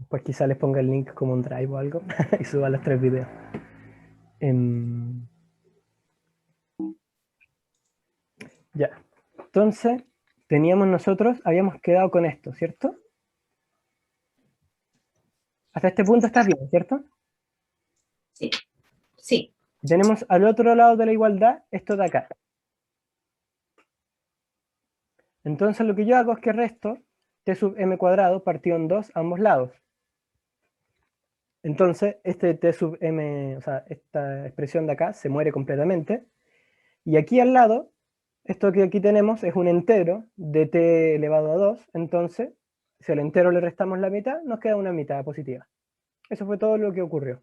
Pues quizá les ponga el link como un drive o algo y suba los 3 videos. Ya. Entonces, habíamos quedado con esto, ¿cierto? Hasta este punto está bien, ¿cierto? Sí, sí. Tenemos al otro lado de la igualdad esto de acá. Entonces lo que yo hago es que resto t sub m cuadrado partido en 2 a ambos lados. Entonces este t sub m, o sea, esta expresión de acá se muere completamente. Y aquí al lado, esto que aquí tenemos es un entero de t elevado a 2. Entonces, si al entero le restamos la mitad, nos queda una mitad positiva. Eso fue todo lo que ocurrió.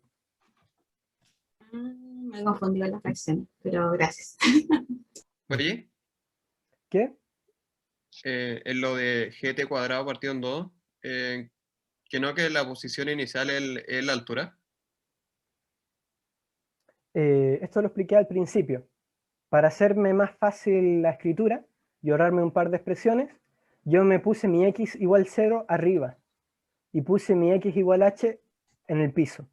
Me he confundido las fracciones, pero gracias. Oye, ¿Qué? en lo de gt cuadrado partido en 2, que no que la posición inicial es la altura. Esto lo expliqué al principio. Para hacerme más fácil la escritura y ahorrarme un par de expresiones, yo me puse mi x igual 0 arriba y puse mi x igual h en el piso.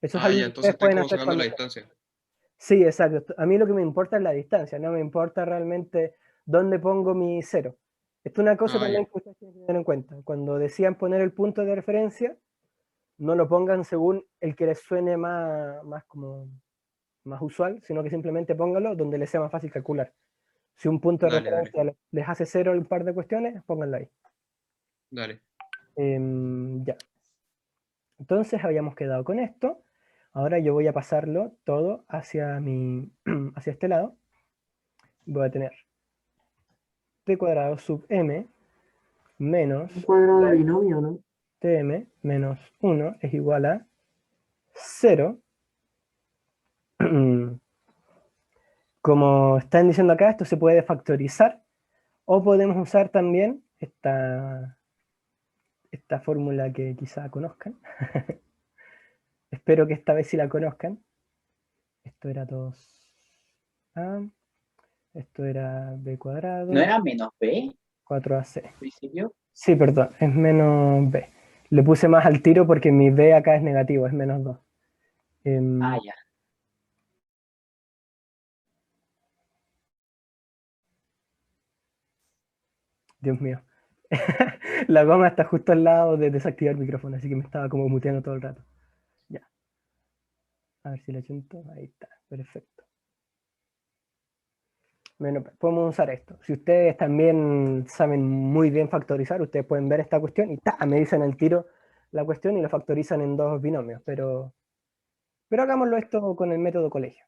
Eso es Ah, algo ya, que entonces ustedes estoy pueden como hacer sacando la cuando... distancia. Sí, exacto. A mí lo que me importa es la distancia, no me importa realmente dónde pongo mi 0. Esto es una cosa Ah, ya. también que ustedes tienen que tener en cuenta. Cuando decían poner el punto de referencia, no lo pongan según el que les suene más usual, sino que simplemente pónganlo donde les sea más fácil calcular. Si un punto de Dale, dale, referencia les hace 0 un par de cuestiones, pónganlo ahí. dale. Ya. Entonces habíamos quedado con esto. Ahora yo voy a pasarlo todo hacia hacia este lado. Voy a tener t cuadrado sub m menos Un cuadrado de binomio, ¿no? tm menos 1 es igual a 0. Como están diciendo acá, esto se puede factorizar o podemos usar también esta fórmula que quizá conozcan. Espero que esta vez sí la conozcan. Esto era 2a, esto era b cuadrado, ¿No era menos b 4ac. al principio? Sí, perdón, es menos b. Le puse más al tiro porque mi b acá es negativo, es menos 2. Ah, ya. Dios mío. La goma está justo al lado de desactivar el micrófono, así que me estaba como muteando todo el rato. Ya. A ver si le chunto. Ahí está, perfecto. Bueno, podemos usar esto. Si ustedes también saben muy bien factorizar, ustedes pueden ver esta cuestión y me dicen al tiro la cuestión y lo factorizan en 2 binomios, pero hagámoslo esto con el método colegio.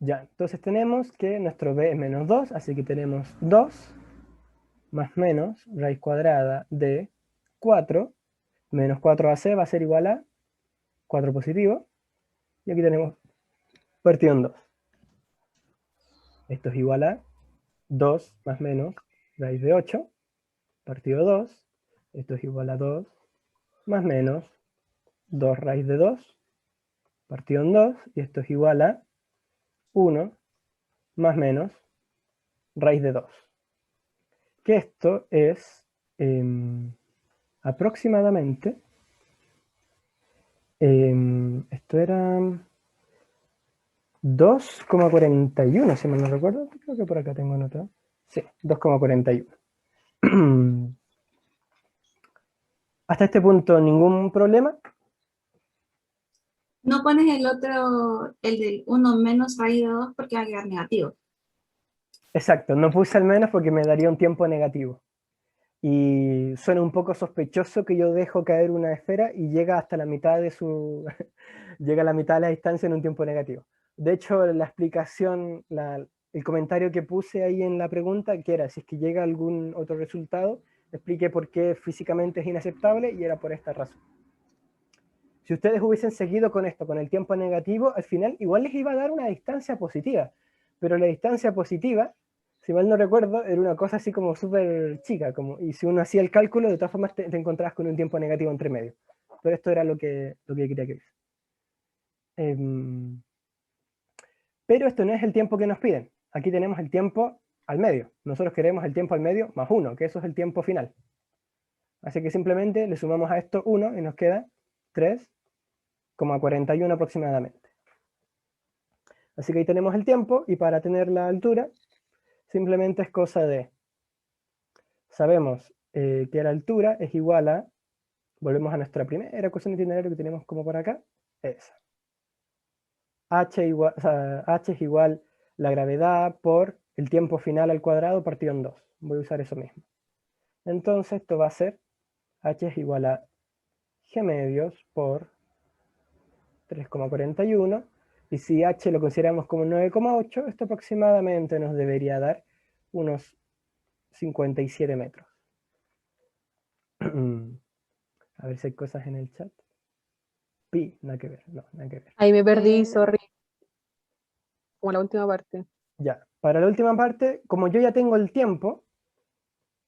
Ya, entonces tenemos que nuestro b es menos 2, así que tenemos 2 más menos raíz cuadrada de 4 menos 4ac va a ser igual a 4 positivo, y aquí tenemos partido en 2. Esto es igual a 2 más menos raíz de 8 partido 2. Esto es igual a 2 más menos 2 raíz de 2 partido en 2, y esto es igual a 1 más menos raíz de 2. Que esto es aproximadamente, esto era 2,41, si mal no recuerdo. Creo que por acá tengo anotado. Sí, 2,41. Hasta este punto, ningún problema. No pones el otro, el del 1 menos raíz de 2 porque va a quedar negativo. Exacto, no puse al menos porque me daría un tiempo negativo. Y suena un poco sospechoso que yo dejo caer una esfera y llega hasta la mitad de su... llega a la mitad de la distancia en un tiempo negativo. De hecho, la explicación, el comentario que puse ahí en la pregunta, que era si es que llega algún otro resultado, expliqué por qué físicamente es inaceptable y era por esta razón. Si ustedes hubiesen seguido con esto, con el tiempo negativo, al final igual les iba a dar una distancia positiva, pero la distancia positiva, si mal no recuerdo, era una cosa así como súper chica, y si uno hacía el cálculo, de todas formas te encontrabas con un tiempo negativo entre medio. Pero esto era lo que quería que viese. Pero esto no es el tiempo que nos piden. Aquí tenemos el tiempo al medio. Nosotros queremos el tiempo al medio más 1, que eso es el tiempo final. Así que simplemente le sumamos a esto 1 y nos queda 3,41 aproximadamente. Así que ahí tenemos el tiempo, y para tener la altura, simplemente es cosa de, sabemos que la altura es igual a, volvemos a nuestra primera ecuación de itinerario que tenemos como por acá, esa. H es igual la gravedad por el tiempo final al cuadrado partido en 2. Voy a usar eso mismo. Entonces esto va a ser H es igual a G medios por 3,41. Y si H lo consideramos como 9,8, esto aproximadamente nos debería dar unos 57 metros. A ver si hay cosas en el chat. Pi, nada que ver, no, nada que ver. Ahí me perdí, sorry. Como la última parte. Ya, para la última parte, como yo ya tengo el tiempo,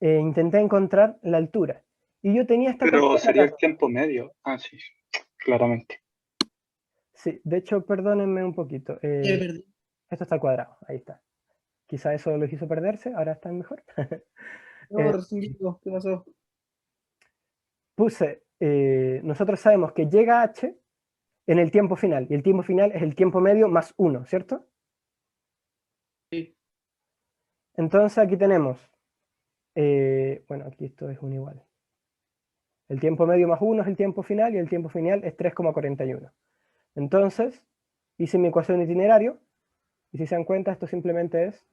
intenté encontrar la altura. Y yo tenía esta Pero cuestión sería acá. el tiempo medio. Ah, sí, claramente. Sí, de hecho, perdónenme un poquito. Me perdí. Esto está cuadrado, ahí está. Quizá eso lo hizo perderse, ahora está mejor. No, recién llegó. ¿Qué pasó? Puse, nosotros sabemos que llega H en el tiempo final, y el tiempo final es el tiempo medio más 1, ¿cierto? Sí. Entonces aquí tenemos, bueno, aquí esto es un igual. El tiempo medio más 1 es el tiempo final, y el tiempo final es 3,41. Entonces, hice mi ecuación de itinerario, y si se dan cuenta, esto simplemente es,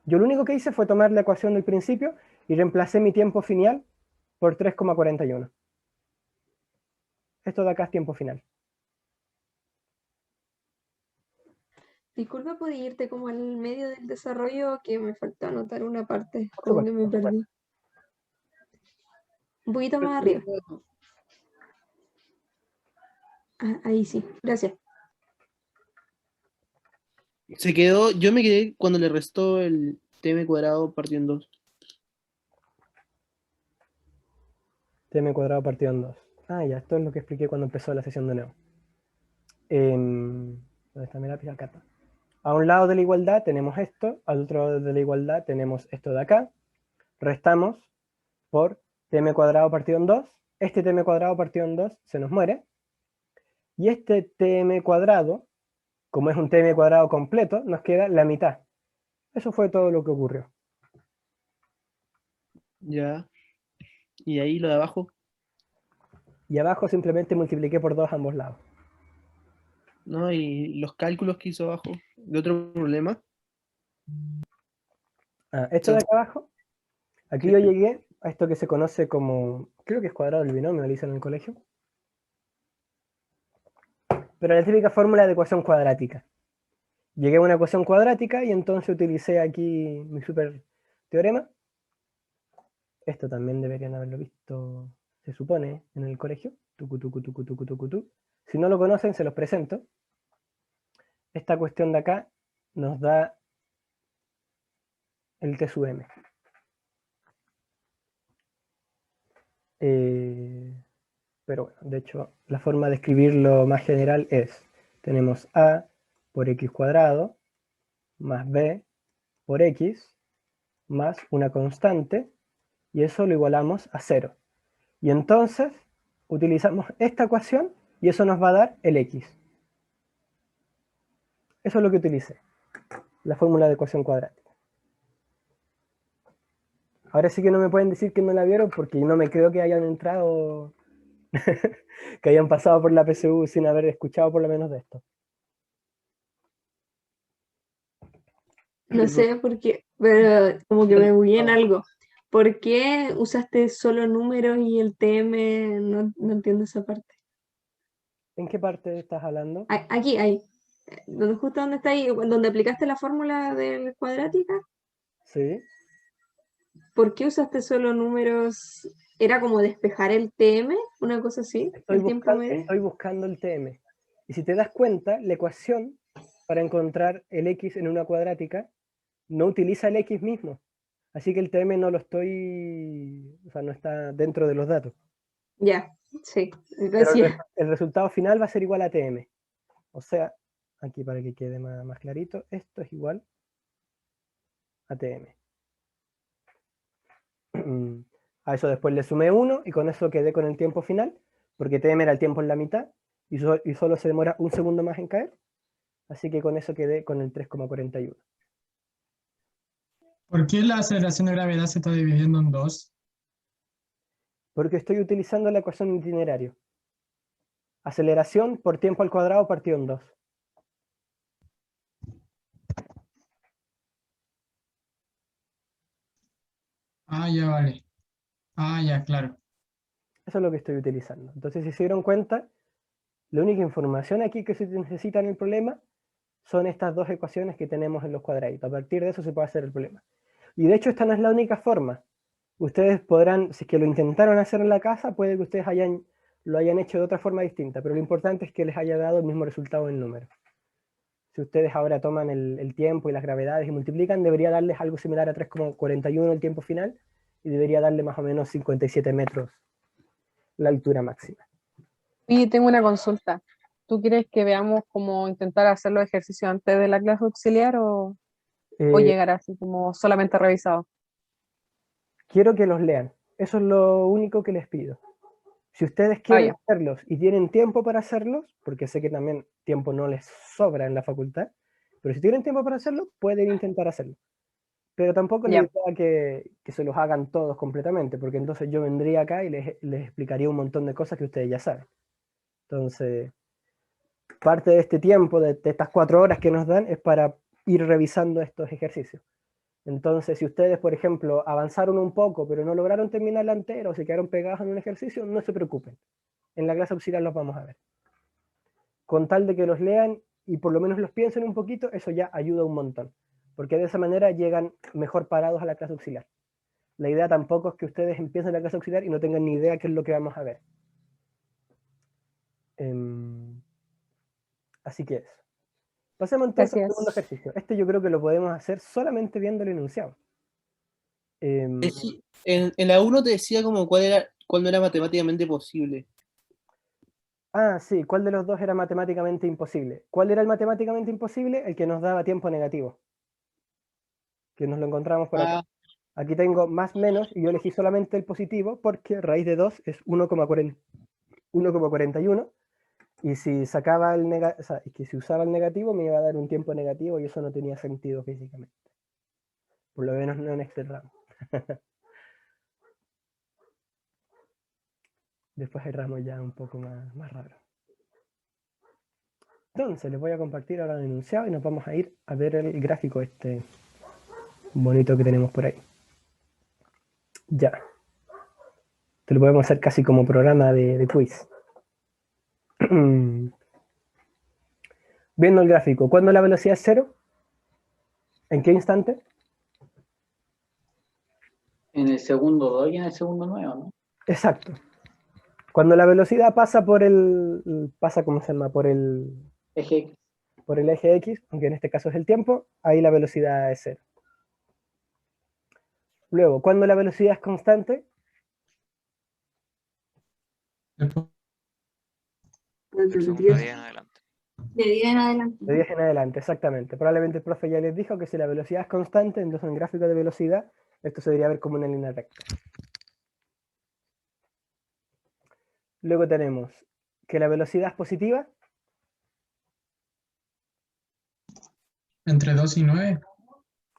yo lo único que hice fue tomar la ecuación del principio y reemplacé mi tiempo final por 3,41. Esto de acá es tiempo final. Disculpa, ¿puedes irte como al medio del desarrollo? Que me faltó anotar una parte, Por como que supuesto, me por supuesto. perdí. Un poquito más arriba. Ah, ahí sí, gracias. Se quedó, yo me quedé cuando le restó el TM cuadrado partido en 2. TM cuadrado partido en 2. Ah, ya, esto es lo que expliqué cuando empezó la sesión de nuevo. ¿Dónde está mi lápiz? Acá está. A un lado de la igualdad tenemos esto, al otro lado de la igualdad tenemos esto de acá. Restamos por TM cuadrado partido en 2. Este TM cuadrado partido en 2 se nos muere. Y este TM cuadrado, como es un TM cuadrado completo, nos queda la mitad. Eso fue todo lo que ocurrió. Ya. Y ahí lo de abajo. Y abajo simplemente multipliqué por 2 ambos lados. ¿No? Y los cálculos que hizo abajo. De otro problema. Ah, esto de acá abajo, aquí yo llegué a esto que se conoce como, creo que es cuadrado del binomio, lo dicen en el colegio. Pero la típica fórmula de ecuación cuadrática. Llegué a una ecuación cuadrática y entonces utilicé aquí mi super teorema. Esto también deberían haberlo visto, se supone, en el colegio. Tucu, tucu, tucu, tucu, tucu, tu. Si no lo conocen, se los presento. Esta cuestión de acá nos da el T sub M. Pero bueno, de hecho, la forma de escribirlo más general es, tenemos A por X cuadrado más B por X más una constante, y eso lo igualamos a 0. Y entonces utilizamos esta ecuación y eso nos va a dar el X. Eso es lo que utilicé, la fórmula de ecuación cuadrática. Ahora sí que no me pueden decir que no la vieron porque no me creo que hayan entrado, que hayan pasado por la PSU sin haber escuchado por lo menos de esto. No sé por qué, pero como que me bugué en algo. ¿Por qué usaste solo números y el TM? No entiendo esa parte. ¿En qué parte estás hablando? Aquí, ahí. Justo donde está ahí, donde aplicaste la fórmula de cuadrática. Sí. ¿Por qué usaste solo números? ¿Era como despejar el TM? ¿Una cosa así? ¿El tiempo medio? Estoy buscando el TM. Y si te das cuenta, la ecuación para encontrar el X en una cuadrática no utiliza el X mismo. Así que el TM no lo estoy, o sea, no está dentro de los datos. Ya, sí, Pero gracias. el resultado final va a ser igual a TM. O sea, aquí para que quede más clarito, esto es igual a TM. A eso después le sumé 1 y con eso quedé con el tiempo final, porque TM era el tiempo en la mitad y solo se demora un segundo más en caer. Así que con eso quedé con el 3,41. ¿Por qué la aceleración de gravedad se está dividiendo en dos? Porque estoy utilizando la ecuación de itinerario. Aceleración por tiempo al cuadrado partido en 2. Ah, ya vale. Ah, ya, claro. Eso es lo que estoy utilizando. Entonces, si se dieron cuenta, la única información aquí que se necesita en el problema son estas dos ecuaciones que tenemos en los cuadraditos. A partir de eso se puede hacer el problema. Y de hecho esta no es la única forma. Ustedes podrán, si es que lo intentaron hacer en la casa, puede que ustedes lo hayan hecho de otra forma distinta, pero lo importante es que les haya dado el mismo resultado en número. Si ustedes ahora toman el tiempo y las gravedades y multiplican, debería darles algo similar a 3,41 el tiempo final, y debería darle más o menos 57 metros la altura máxima. Y tengo una consulta. ¿Tú quieres que veamos cómo intentar hacer los ejercicios antes de la clase auxiliar o llegar así como solamente revisado? Quiero que los lean. Eso es lo único que les pido. Si ustedes quieren ya. hacerlos y tienen tiempo para hacerlos, porque sé que también tiempo no les sobra en la facultad, pero si tienen tiempo para hacerlo, pueden intentar hacerlo. Pero tampoco les digo que se los hagan todos completamente, porque entonces yo vendría acá y les explicaría un montón de cosas que ustedes ya saben. Entonces, parte de este tiempo, de estas 4 horas que nos dan, es para ir revisando estos ejercicios. Entonces, si ustedes, por ejemplo, avanzaron un poco, pero no lograron terminar la entera o se quedaron pegados en un ejercicio, no se preocupen. En la clase auxiliar los vamos a ver. Con tal de que los lean y por lo menos los piensen un poquito, eso ya ayuda un montón. Porque de esa manera llegan mejor parados a la clase auxiliar. La idea tampoco es que ustedes empiecen la clase auxiliar y no tengan ni idea qué es lo que vamos a ver. Así que eso. Pasemos entonces al segundo ejercicio. Este yo creo que lo podemos hacer solamente viendo el enunciado. En la 1 te decía como cuál no era matemáticamente posible. Ah, sí, ¿cuál de los dos era matemáticamente imposible? ¿Cuál era el matemáticamente imposible? El que nos daba tiempo negativo. Que nos lo encontramos por acá. Aquí tengo más menos y yo elegí solamente el positivo porque raíz de 2 es 1,41 y si sacaba o sea, que si usaba el negativo me iba a dar un tiempo negativo y eso no tenía sentido físicamente. Por lo menos no en este ramo. Después hay ramos ya un poco más raros. Entonces les voy a compartir ahora el enunciado y nos vamos a ir a ver el gráfico este bonito que tenemos por ahí. Ya. Te lo podemos hacer casi como programa de quiz. Viendo el gráfico, ¿cuándo la velocidad es 0? ¿En qué instante? En el segundo 2 y en el segundo 9, ¿no? Exacto. Cuando la velocidad pasa por ¿cómo se llama? Por el eje X. Por el eje X, aunque en este caso es el tiempo, ahí la velocidad es 0. Luego, cuando la velocidad es constante, De 10 en adelante. De 10 en adelante. de 10 en adelante, exactamente. Probablemente el profe ya les dijo que si la velocidad es constante, entonces en el gráfico de velocidad, esto se debería ver como una línea recta. Luego tenemos que la velocidad es positiva. Entre 2 y 9.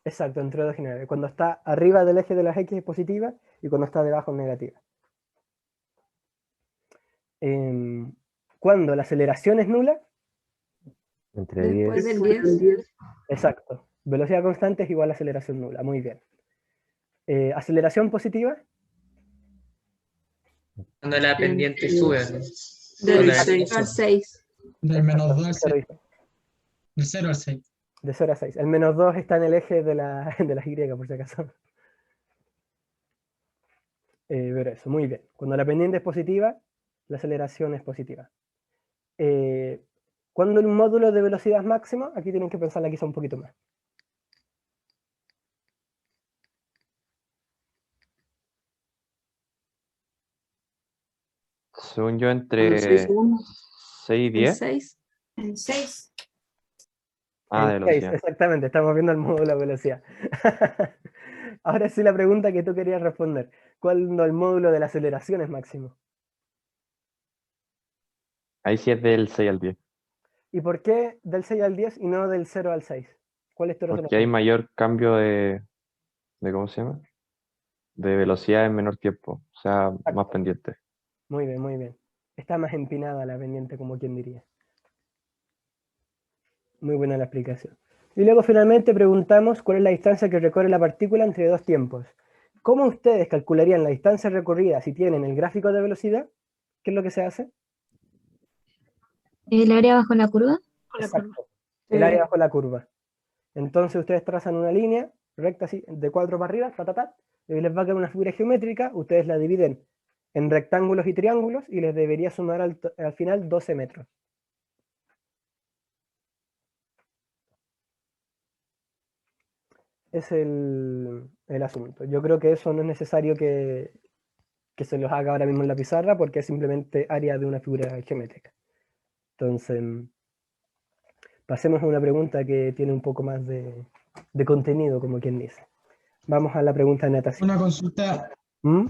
Exacto, entre 2 y 9. Cuando está arriba del eje de las X es positiva y cuando está debajo es negativa. Cuando la aceleración es nula. Entre 10. Después del 10. Exacto. Velocidad constante es igual a aceleración nula. Muy bien. Aceleración positiva. Cuando la pendiente sube. Del 6 al 6. Del menos 2 al 6. Del 0 al 6. De 0 a 6. El menos 2 está en el eje de las Y, por si acaso. Pero eso, muy bien. Cuando la pendiente es positiva, la aceleración es positiva. Cuando el módulo de velocidad es máximo, aquí tienen que pensarla quizá un poquito más. Según yo, entre 6 y 10. En 6. Ah, de velocidad. 6, exactamente, estamos viendo el módulo de velocidad. Ahora sí la pregunta que tú querías responder. ¿Cuándo el módulo de la aceleración es máximo? Ahí sí es del 6 al 10. ¿Y por qué del 6 al 10 y no del 0 al 6? ¿Cuál es tu Porque hay razonamiento? mayor cambio de ¿cómo se llama? De velocidad en menor tiempo. O sea, más Exacto. pendiente. Muy bien, muy bien. Está más empinada la pendiente, como quien diría. Muy buena la explicación. Y luego finalmente preguntamos cuál es la distancia que recorre la partícula entre dos tiempos. ¿Cómo ustedes calcularían la distancia recorrida si tienen el gráfico de velocidad? ¿Qué es lo que se hace? ¿El área bajo la curva? Exacto. El área bajo la curva. Entonces ustedes trazan una línea recta así, de 4 para arriba, y les va a quedar una figura geométrica, ustedes la dividen en rectángulos y triángulos y les debería sumar al final 12 metros. Es el asunto. Yo creo que eso no es necesario que se los haga ahora mismo en la pizarra porque es simplemente área de una figura geométrica. Entonces, pasemos a una pregunta que tiene un poco más de contenido, como quien dice. Vamos a la pregunta de natación. Una consulta. ¿Mm?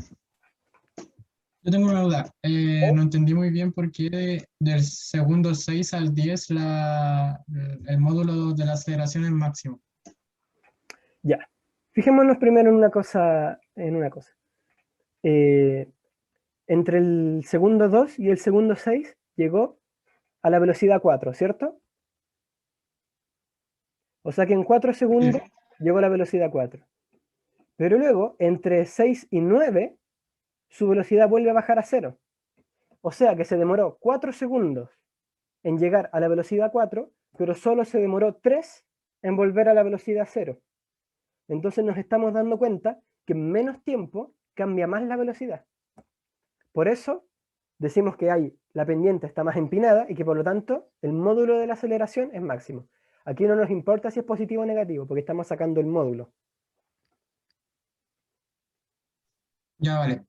Yo tengo una duda. No entendí muy bien por qué del segundo 6 al 10 el módulo de la aceleración es máximo. Ya. Fijémonos primero en una cosa. Entre el segundo 2 y el segundo 6 llegó a la velocidad 4, ¿cierto? O sea que en 4 segundos llegó a la velocidad 4. Pero luego, entre 6 y 9, su velocidad vuelve a bajar a 0. O sea que se demoró 4 segundos en llegar a la velocidad 4, pero solo se demoró 3 en volver a la velocidad 0. Entonces nos estamos dando cuenta que en menos tiempo cambia más la velocidad. Por eso decimos que la pendiente está más empinada y que por lo tanto el módulo de la aceleración es máximo. Aquí no nos importa si es positivo o negativo, porque estamos sacando el módulo. Ya vale.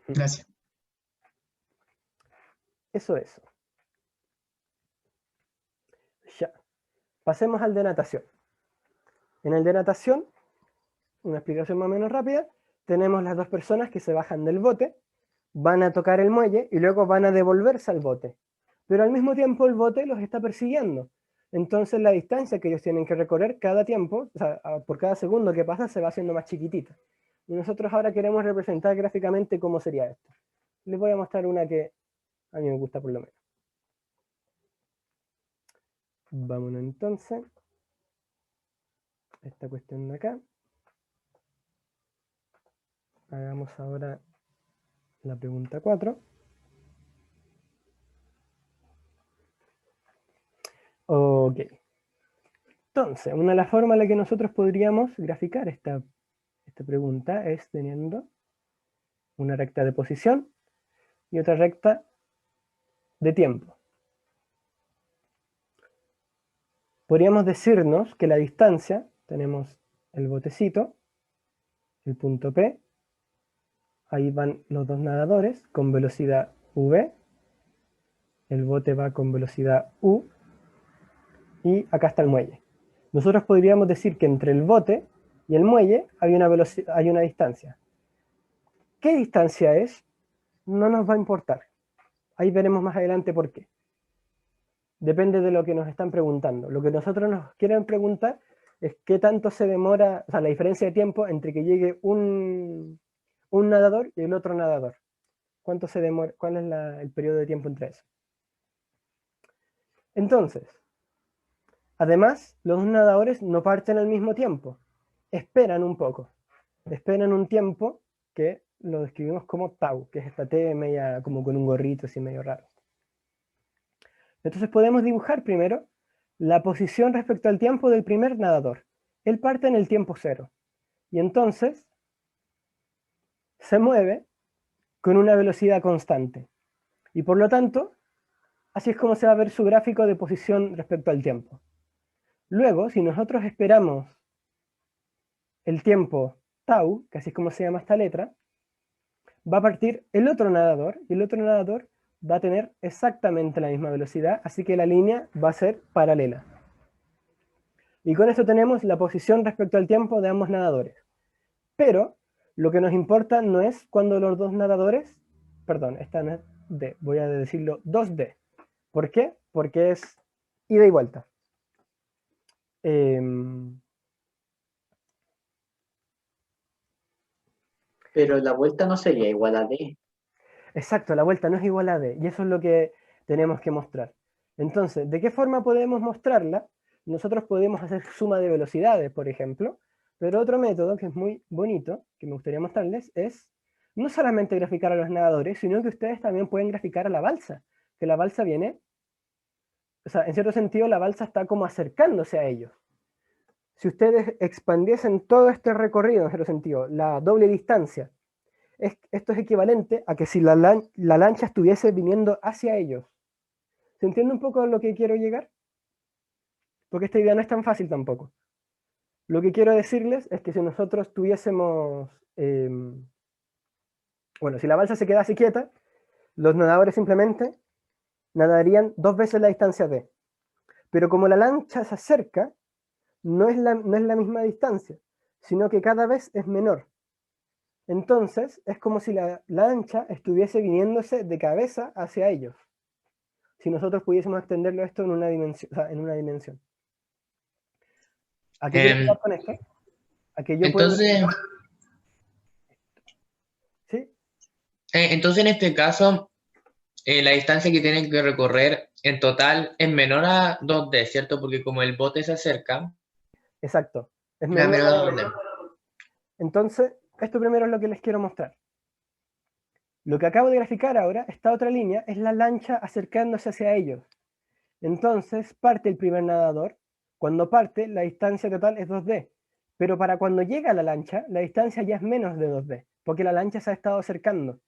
Gracias. Eso es. Ya. Pasemos al de natación. En el de natación, una explicación más o menos rápida, tenemos las dos personas que se bajan del bote, van a tocar el muelle y luego van a devolverse al bote. Pero al mismo tiempo el bote los está persiguiendo. Entonces la distancia que ellos tienen que recorrer cada tiempo, o sea, por cada segundo que pasa, se va haciendo más chiquitita. Y nosotros ahora queremos representar gráficamente cómo sería esto. Les voy a mostrar una que a mí me gusta por lo menos. Vámonos entonces. Esta cuestión de acá. Hagamos ahora la pregunta 4. Ok. Entonces, una de las formas en la que nosotros podríamos graficar esta pregunta es teniendo una recta de posición y otra recta de tiempo. Podríamos decirnos que la distancia, tenemos el botecito, el punto P, ahí van los dos nadadores con velocidad v, el bote va con velocidad u, y acá está el muelle. Nosotros podríamos decir que entre el bote y el muelle hay una distancia. ¿Qué distancia es? No nos va a importar. Ahí veremos más adelante por qué. Depende de lo que nos están preguntando. Lo que nosotros nos quieren preguntar es qué tanto se demora, o sea, la diferencia de tiempo entre que llegue un nadador y el otro nadador. ¿Cuánto se demora? ¿Cuál es el periodo de tiempo entre eso? Entonces, además, los dos nadadores no parten al mismo tiempo. Esperan un poco. Esperan un tiempo que lo describimos como tau, que es esta T media como con un gorrito así medio raro. Entonces podemos dibujar primero la posición respecto al tiempo del primer nadador. Él parte en el tiempo 0. Y entonces se mueve con una velocidad constante. Y por lo tanto, así es como se va a ver su gráfico de posición respecto al tiempo. Luego, si nosotros esperamos el tiempo tau, que así es como se llama esta letra, va a partir el otro nadador, y el otro nadador va a tener exactamente la misma velocidad, así que la línea va a ser paralela. Y con esto tenemos la posición respecto al tiempo de ambos nadadores. Pero lo que nos importa no es cuando los dos nadadores, perdón, esta no es D, voy a decirlo 2D. ¿Por qué? Porque es ida y vuelta. Pero la vuelta no sería igual a D. Exacto, la vuelta no es igual a D, y eso es lo que tenemos que mostrar. Entonces, ¿de qué forma podemos mostrarla? Nosotros podemos hacer suma de velocidades, por ejemplo, pero otro método que es muy bonito, que me gustaría mostrarles, es no solamente graficar a los nadadores, sino que ustedes también pueden graficar a la balsa, que la balsa viene, o sea, en cierto sentido la balsa está como acercándose a ellos. Si ustedes expandiesen todo este recorrido, en cierto sentido, la doble distancia, esto es equivalente a que si la lancha estuviese viniendo hacia ellos. ¿Se entiende un poco a lo que quiero llegar? Porque esta idea no es tan fácil tampoco. Lo que quiero decirles es que si nosotros tuviésemos, bueno, si la balsa se quedase quieta, los nadadores simplemente nadarían 2 veces la distancia D. Pero como la lancha se acerca, no es la misma distancia, sino que cada vez es menor. Entonces, es como si la lancha estuviese viniéndose de cabeza hacia ellos. Si nosotros pudiésemos extenderlo esto en una dimensión. O sea, en una dimensión. ¿A qué quiero llegar con esto? A que yo Entonces, puedo... ¿Sí? entonces en este caso, la distancia que tienen que recorrer en total es menor a 2D, ¿cierto? Porque como el bote se acerca, Exacto. Es la menor menor a a 2D. Entonces, esto primero es lo que les quiero mostrar. Lo que acabo de graficar ahora, esta otra línea, es la lancha acercándose hacia ellos. Entonces, parte el primer nadador. Cuando parte, la distancia total es 2D. Pero para cuando llega a la lancha, la distancia ya es menos de 2D, porque la lancha se ha estado acercando.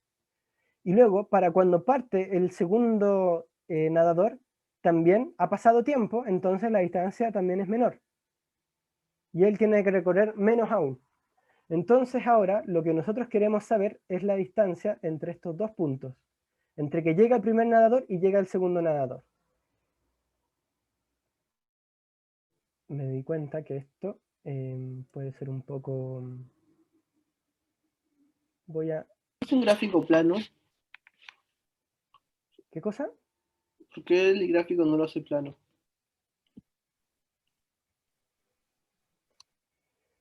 Y luego, para cuando parte el segundo nadador, también ha pasado tiempo, entonces la distancia también es menor. Y él tiene que recorrer menos aún. Entonces ahora lo que nosotros queremos saber es la distancia entre estos dos puntos, entre que llega el primer nadador y llega el segundo nadador. Me di cuenta que esto puede ser un poco... Voy a... ¿Es un gráfico plano? ¿Qué cosa? ¿Por qué el gráfico no lo hace plano?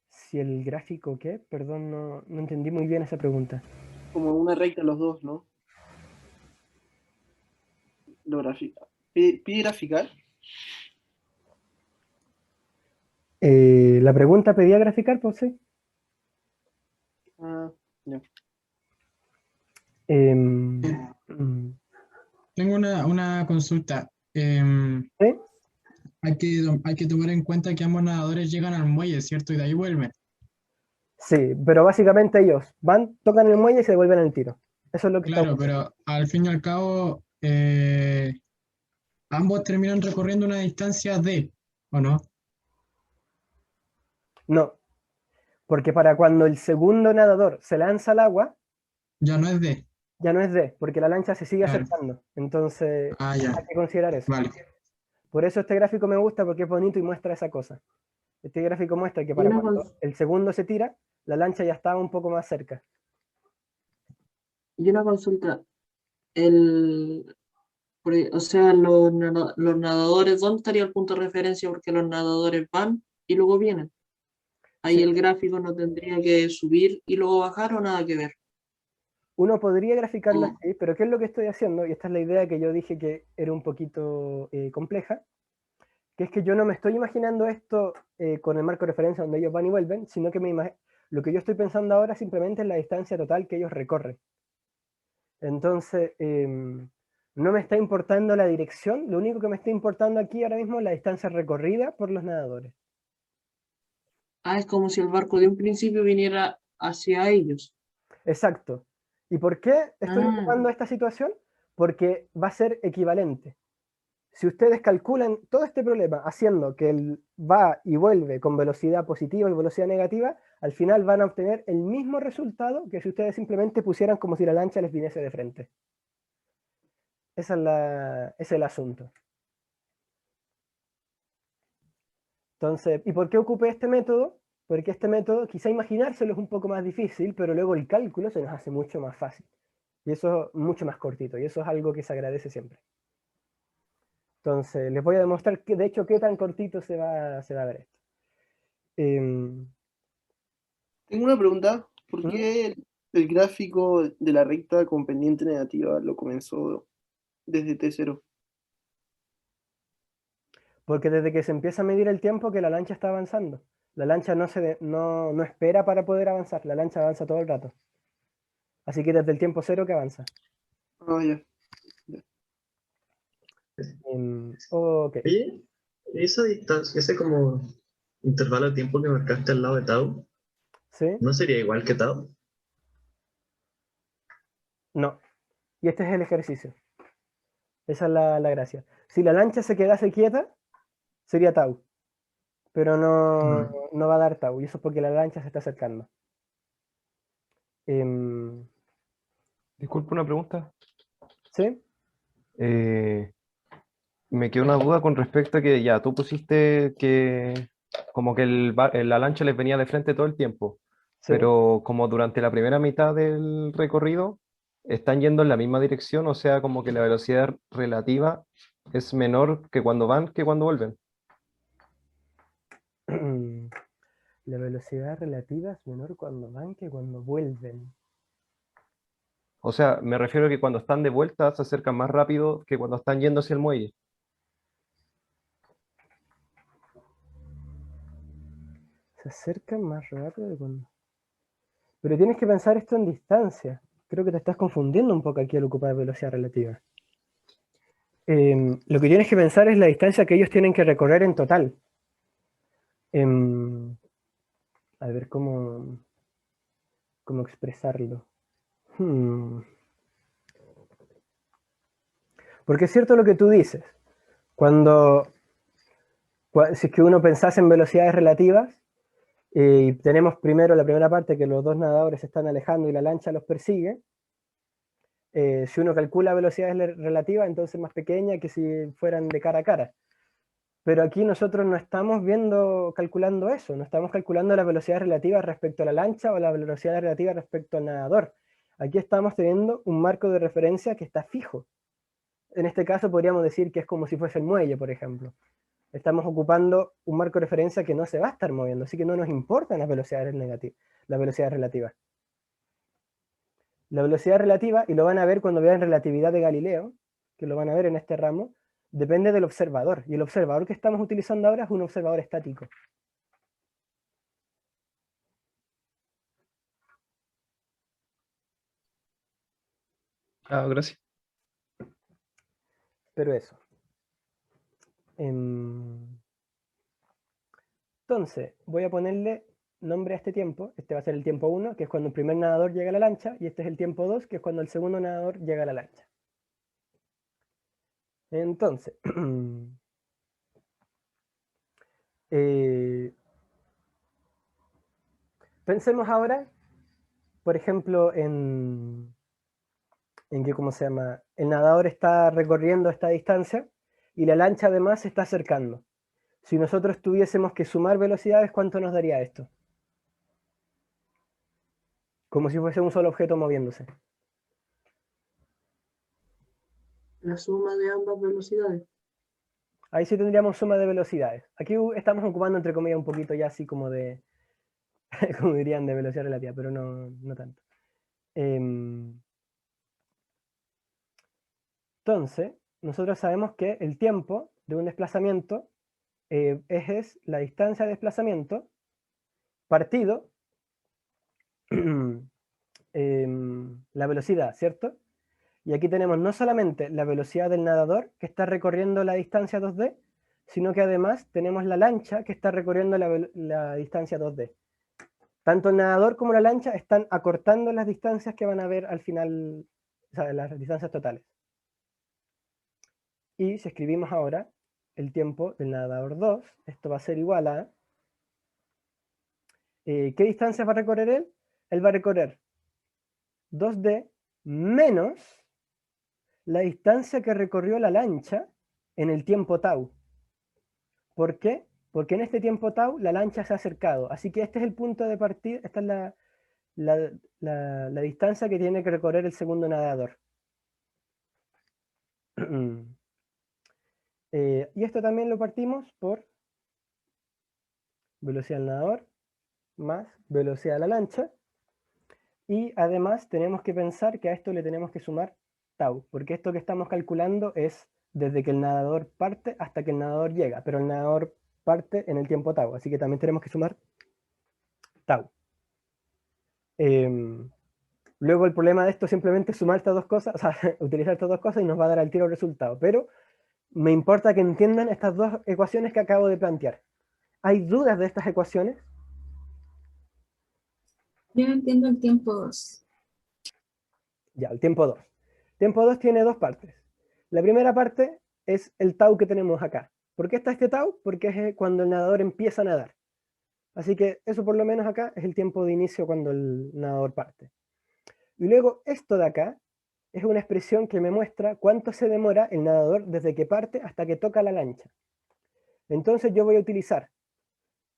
Si el gráfico, ¿qué? Perdón, no entendí muy bien esa pregunta. Como una recta los dos, ¿no? Lo grafica. ¿Pide graficar? La pregunta pedía graficar, pues sí. Ah, ya. Tengo una consulta. ¿Sí? Hay que tomar en cuenta que ambos nadadores llegan al muelle, ¿cierto? Y de ahí vuelven. Sí, pero básicamente ellos van, tocan el muelle y se devuelven al tiro. Eso es lo que está Claro, ocurriendo. pero al fin y al cabo, ambos terminan recorriendo una distancia de, ¿o no? No, porque para cuando el segundo nadador se lanza al agua, Ya no es de. ya no es D, porque la lancha se sigue Claro. acercando. Entonces, Ah, ya. hay que considerar eso. Vale. Por eso este gráfico me gusta, porque es bonito y muestra esa cosa. Este gráfico muestra que para una cuando cons- el segundo se tira, la lancha ya está un poco más cerca. Y una consulta. O sea, los nadadores, ¿dónde estaría el punto de referencia? Porque los nadadores van y luego vienen. Ahí Sí. el gráfico no tendría que subir y luego bajar o nada que ver. Uno podría graficarlo Mm. así, pero ¿qué es lo que estoy haciendo? Y esta es la idea que yo dije que era un poquito compleja, que es que yo no me estoy imaginando esto con el marco de referencia donde ellos van y vuelven, sino que lo que yo estoy pensando ahora simplemente es la distancia total que ellos recorren. Entonces, no me está importando la dirección, lo único que me está importando aquí ahora mismo es la distancia recorrida por los nadadores. Ah, es como si el barco de un principio viniera hacia ellos. Exacto. ¿Y por qué estoy Ah, ocupando esta situación? Porque va a ser equivalente. Si ustedes calculan todo este problema haciendo que él va y vuelve con velocidad positiva y velocidad negativa, al final van a obtener el mismo resultado que si ustedes simplemente pusieran como si la lancha les viniese de frente. Ese es el asunto. Entonces, ¿y por qué ocupé este método? porque este método, quizá imaginárselo es un poco más difícil, pero luego el cálculo se nos hace mucho más fácil. Y eso es mucho más cortito, y eso es algo que se agradece siempre. Entonces, les voy a demostrar, que, de hecho, qué tan cortito se va a ver esto. Tengo una pregunta. ¿Por qué el gráfico de la recta con pendiente negativa lo comenzó desde T0? Porque desde que se empieza a medir el tiempo que la lancha está avanzando. La lancha no espera para poder avanzar, la lancha avanza todo el rato. Así que desde el tiempo cero que avanza. Ah, ya. Ok. Oye, esa distancia, ese como intervalo de tiempo que marcaste al lado de tau, ¿Sí? ¿no sería igual que tau? No. Y este es el ejercicio. Esa es la gracia. Si la lancha se quedase quieta, sería tau. Pero no va a dar tau. Y eso es porque la lancha se está acercando. Disculpa una pregunta. ¿Sí? Me quedó una duda con respecto a que ya tú pusiste que como que la lancha les venía de frente todo el tiempo, Sí. pero como durante la primera mitad del recorrido están yendo en la misma dirección, o sea, como que la velocidad relativa es menor que cuando van que cuando vuelven. La velocidad relativa es menor cuando van que cuando vuelven. O sea, me refiero a que cuando están de vuelta se acercan más rápido que cuando están yendo hacia el muelle. Se acercan más rápido de cuando... Pero tienes que pensar esto en distancia. Creo que te estás confundiendo un poco aquí al ocupar velocidad relativa. Lo que tienes que pensar es la distancia que ellos tienen que recorrer en total. A ver cómo expresarlo. Porque es cierto lo que tú dices. Si es que uno pensase en velocidades relativas, y tenemos primero la primera parte que los dos nadadores se están alejando y la lancha los persigue, si uno calcula velocidades relativas, entonces más pequeña que si fueran de cara a cara. Pero aquí nosotros no estamos calculando eso, no estamos calculando la velocidad relativa respecto a la lancha o la velocidad relativa respecto al nadador. Aquí estamos teniendo un marco de referencia que está fijo. En este caso podríamos decir que es como si fuese el muelle, por ejemplo. Estamos ocupando un marco de referencia que no se va a estar moviendo, así que no nos importan las velocidades negativas, las velocidades relativas. La velocidad relativa, y lo van a ver cuando vean relatividad de Galileo, que lo van a ver en este ramo, depende del observador, y el observador que estamos utilizando ahora es un observador estático. Ah, gracias. Pero eso. Entonces, voy a ponerle nombre a este tiempo. Este va a ser el tiempo 1, que es cuando el primer nadador llega a la lancha, y este es el tiempo 2, que es cuando el segundo nadador llega a la lancha. Entonces, pensemos ahora, por ejemplo, en que, ¿cómo se llama? El nadador está recorriendo esta distancia y la lancha además se está acercando. Si nosotros tuviésemos que sumar velocidades, ¿cuánto nos daría esto? Como si fuese un solo objeto moviéndose. La suma de ambas velocidades. Ahí sí tendríamos suma de velocidades. Aquí estamos ocupando, entre comillas, un poquito ya así como de, como dirían, de velocidad relativa, pero no tanto. Entonces, nosotros sabemos que el tiempo de un desplazamiento es la distancia de desplazamiento partido la velocidad, ¿cierto? Y aquí tenemos no solamente la velocidad del nadador que está recorriendo la distancia 2D, sino que además tenemos la lancha que está recorriendo la distancia 2D. Tanto el nadador como la lancha están acortando las distancias que van a ver al final, o sea, las distancias totales. Y si escribimos ahora el tiempo del nadador 2, esto va a ser igual a... ¿qué distancia va a recorrer él? Él va a recorrer 2D menos la distancia que recorrió la lancha en el tiempo tau. ¿Por qué? Porque en este tiempo tau la lancha se ha acercado. Así que este es el punto de partida, esta es la distancia que tiene que recorrer el segundo nadador. Y esto también lo partimos por velocidad del nadador más velocidad de la lancha. Y además tenemos que pensar que a esto le tenemos que sumar tau, porque esto que estamos calculando es desde que el nadador parte hasta que el nadador llega, pero el nadador parte en el tiempo tau, así que también tenemos que sumar tau. Luego el problema de esto es simplemente sumar estas dos cosas, o sea, utilizar estas dos cosas y nos va a dar al tiro el resultado, pero me importa que entiendan estas dos ecuaciones que acabo de plantear. ¿Hay dudas de estas ecuaciones? Yo no entiendo el tiempo 2. Ya, el tiempo 2. Tiempo 2 tiene dos partes. La primera parte es el tau que tenemos acá. ¿Por qué está este tau? Porque es cuando el nadador empieza a nadar. Así que eso por lo menos acá es el tiempo de inicio cuando el nadador parte. Y luego esto de acá es una expresión que me muestra cuánto se demora el nadador desde que parte hasta que toca la lancha. Entonces yo voy a utilizar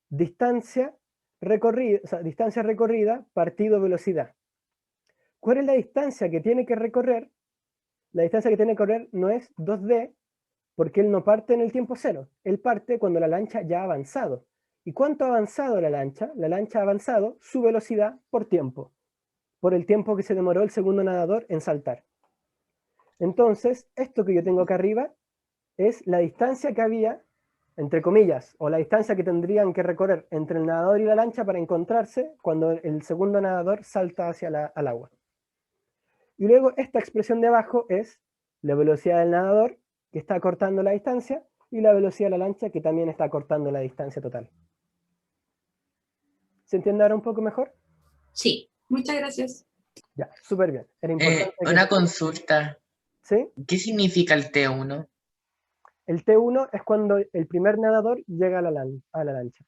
distancia recorrida partido velocidad. ¿Cuál es la distancia que tiene que recorrer? La distancia que tiene que recorrer no es 2D, porque él no parte en el tiempo cero. Él parte cuando la lancha ya ha avanzado. ¿Y cuánto ha avanzado la lancha? La lancha ha avanzado su velocidad por tiempo, por el tiempo que se demoró el segundo nadador en saltar. Entonces, esto que yo tengo acá arriba es la distancia que había, entre comillas, o la distancia que tendrían que recorrer entre el nadador y la lancha para encontrarse cuando el segundo nadador salta hacia al agua. Y luego esta expresión de abajo es la velocidad del nadador, que está acortando la distancia, y la velocidad de la lancha, que también está acortando la distancia total. ¿Se entiende ahora un poco mejor? Sí, muchas gracias. Ya, súper bien. Era importante Una consulta. ¿Sí? ¿Qué significa el T1? El T1 es cuando el primer nadador llega a la lancha.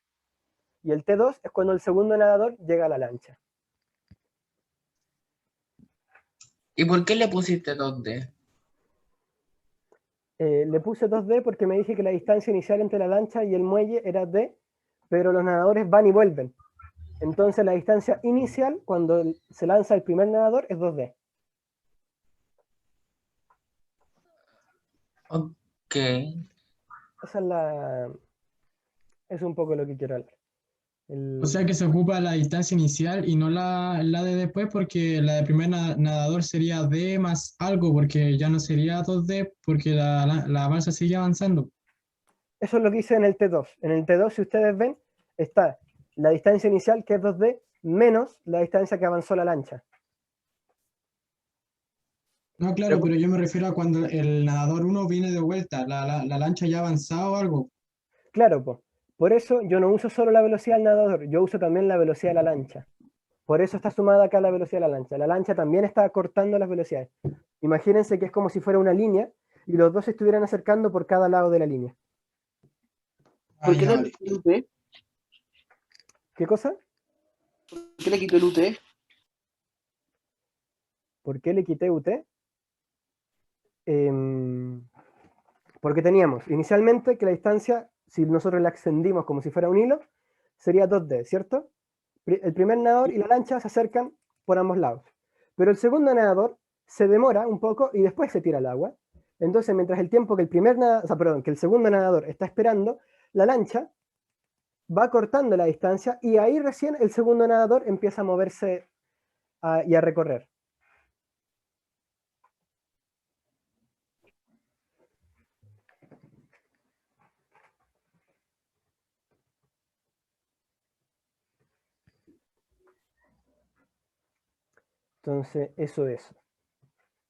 Y el T2 es cuando el segundo nadador llega a la lancha. ¿Y por qué le pusiste 2D? Le puse 2D porque me dije que la distancia inicial entre la lancha y el muelle era D, pero los nadadores van y vuelven. Entonces la distancia inicial, cuando se lanza el primer nadador, es 2D. Ok. Esa es un poco lo que quiero hablar. O sea que se ocupa la distancia inicial y no la de después, porque la de primer nadador sería D más algo, porque ya no sería 2D, porque la balsa sigue avanzando. Eso es lo que hice en el T2. En el T2, si ustedes ven, está la distancia inicial, que es 2D, menos la distancia que avanzó la lancha. No, claro, pero yo me refiero a cuando el nadador 1 viene de vuelta, la lancha ya ha avanzado o algo. Claro, pues. Por eso yo no uso solo la velocidad del nadador, yo uso también la velocidad de la lancha. Por eso está sumada acá la velocidad de la lancha. La lancha también está acortando las velocidades. Imagínense que es como si fuera una línea y los dos se estuvieran acercando por cada lado de la línea. ¿Por qué le quitó el UT? ¿Qué cosa? ¿Por qué le quitó el UT? ¿Por qué le quité UT? Porque teníamos inicialmente que la distancia, si nosotros la extendimos como si fuera un hilo, sería 2D, ¿cierto? El primer nadador y la lancha se acercan por ambos lados. Pero el segundo nadador se demora un poco y después se tira al agua. Entonces, mientras el tiempo que que el segundo nadador está esperando, la lancha va cortando la distancia y ahí recién el segundo nadador empieza a moverse y a recorrer. Entonces, eso es.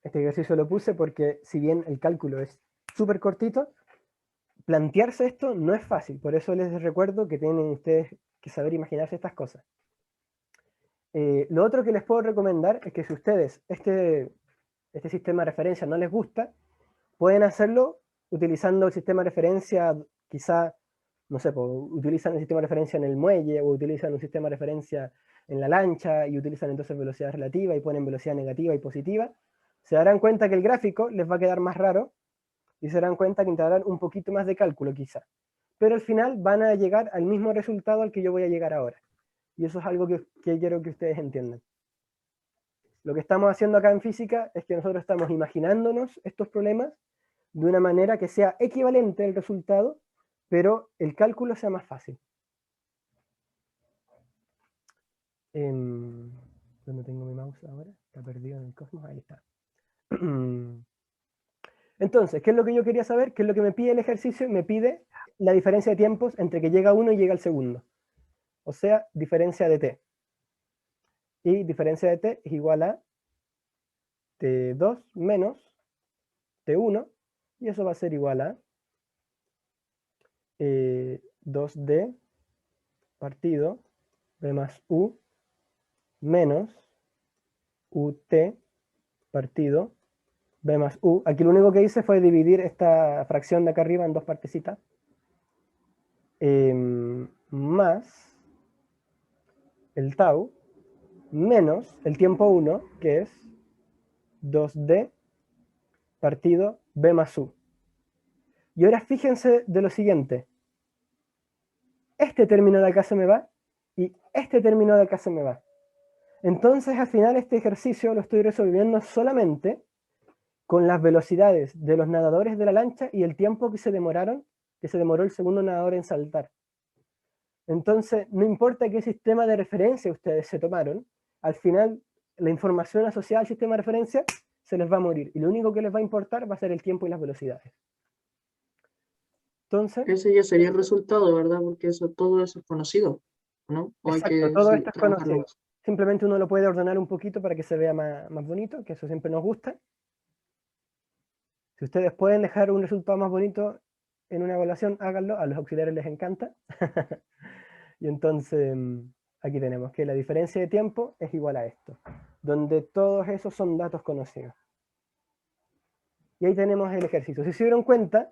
Este ejercicio lo puse porque si bien el cálculo es súper cortito, plantearse esto no es fácil. Por eso les recuerdo que tienen ustedes que saber imaginarse estas cosas. Lo otro que les puedo recomendar es que si ustedes este sistema de referencia no les gusta, pueden hacerlo utilizando el sistema de referencia, quizá, no sé, utilizan el sistema de referencia en el muelle o utilizan un sistema de referencia en la lancha y utilizan entonces velocidad relativa y ponen velocidad negativa y positiva. Se darán cuenta que el gráfico les va a quedar más raro y se darán cuenta que integrarán un poquito más de cálculo quizá. pero al final van a llegar al mismo resultado al que yo voy a llegar ahora. Y eso es algo que quiero que ustedes entiendan. Lo que estamos haciendo acá en física es que nosotros estamos imaginándonos estos problemas de una manera que sea equivalente al resultado, pero el cálculo sea más fácil. ¿Dónde tengo mi mouse ahora? Está perdido en el cosmos, ahí está. Entonces, ¿qué es lo que yo quería saber? ¿Qué es lo que me pide el ejercicio? Me pide la diferencia de tiempos entre que llega uno y llega el segundo. O sea, diferencia de t. Y diferencia de t es igual a t2 menos t1, y eso va a ser igual a 2d partido b más u menos ut partido b más u. Aquí lo único que hice fue dividir esta fracción de acá arriba en dos partecitas. Más el tau menos el tiempo 1, que es 2d partido b más u. Y ahora fíjense de lo siguiente. Este término de acá se me va y este término de acá se me va. Entonces al final este ejercicio lo estoy resolviendo solamente con las velocidades de los nadadores de la lancha y el tiempo que se demoró el segundo nadador en saltar. Entonces, no importa qué sistema de referencia ustedes se tomaron, al final la información asociada al sistema de referencia se les va a morir. Y lo único que les va a importar va a ser el tiempo y las velocidades. Entonces, ese ya sería el resultado, ¿verdad? Porque todo eso es conocido, ¿no? O hay exacto, que todo esto es trabajarlo conocido. más. Simplemente uno lo puede ordenar un poquito para que se vea más bonito, que eso siempre nos gusta. Si ustedes pueden dejar un resultado más bonito en una evaluación, háganlo, a los auxiliares les encanta. Y entonces, aquí tenemos que la diferencia de tiempo es igual a esto, donde todos esos son datos conocidos. Y ahí tenemos el ejercicio. Si se dieron cuenta,